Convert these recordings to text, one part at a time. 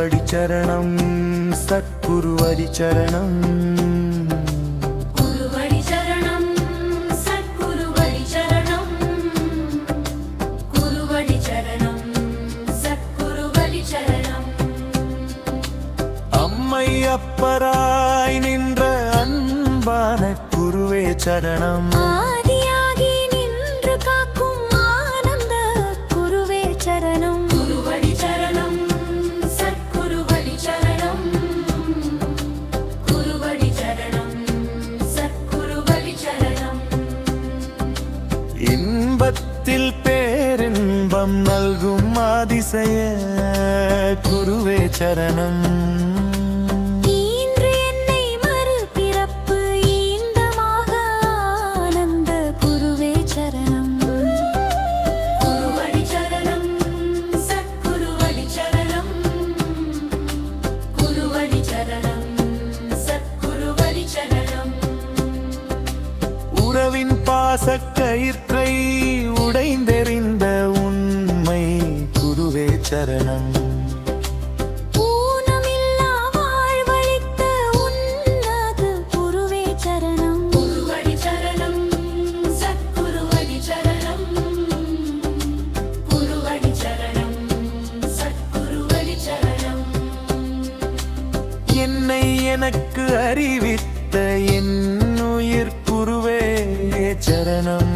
குருவடி சரணம் சத்குருவடி சரணம் குருவடி சரணம் சத்குருவடி சரணம் குருவடி சரணம் சத்குருவடி சரணம் அம்மை அப்பராய் நின்ற அன்பான குருவே சரணம் ஆதியாகி நின்று காக்கும் ஆனந்த குருவே சரணம் குருவடி சரணம் சத்குருவடி சரணம் குருவடி சரணம் சத்குருவடி சரணம் இன்பத்தில் பேரின்பம் நல்கும் அதிசய குருவே சரணம் இன்று என்னை மறுபிறப்பு ஈந்தமாக ஆனந்த குருவே சரணம் குருவடி சரணம் சத்குருவடி சரணம் குருவடி சரணம் சத்குருவடி சரணம் உறவின் பாசக்கயிற்றை உடைந்தெறிந்த உண்மை குருவே சரணம் ஊனமில்லா வாழ்வளித்த உன்னத குருவே சரணம் குருவடி சரணம் சத்குருவடி சரணம் குருவடி சரணம் சத்குருவடி சரணம் என்னை எனக்கு அறிவித்த என் உயிர் குருவே சரணம்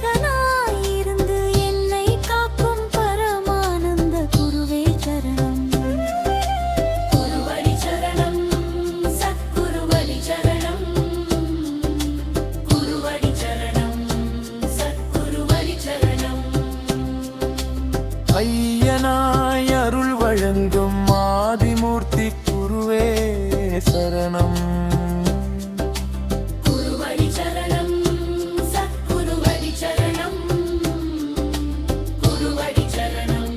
ஏகாநேகனாயிருந்து என்னை காக்கும் பரமானந்த குருவே சரணம் குருவடி சரணம் சத்குருவடி சரணம் குருவடி சரணம் சத்குருவடி சரணம் ஐயனாய் அருள் வழங்கும் ஆதிமூர்த்தி குருவே சரணம் குருவடி சரணம் சத்குருவடி சரணம் குருவடி சரணம்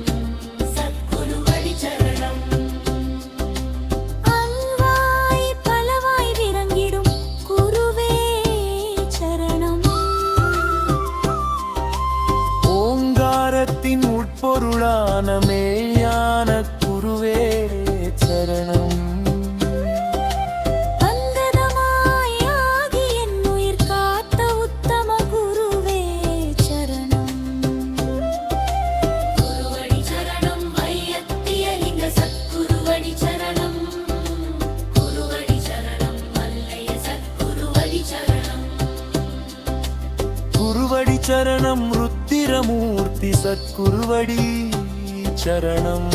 சத்குருவடி சரணம் அல்வாய் பலவாய் விளங்கிடும் குருவே சரணம் ஓங்காரத்தின் உட்பொருளான மேயான குருவே சரணம் அந்ததமாய் ஆகி என் உயிர் காத்த உத்தம குருவே சரணம் குருவடி சரணம் ஐயத்திய லிங்க சத்குருவடி சரணம் குருவடி சரணம் அல்லைய சத்குருவடி சரணம் குருவடி சரணம் ருத்திரமூர்த்தி சத்குருவடி சரணம்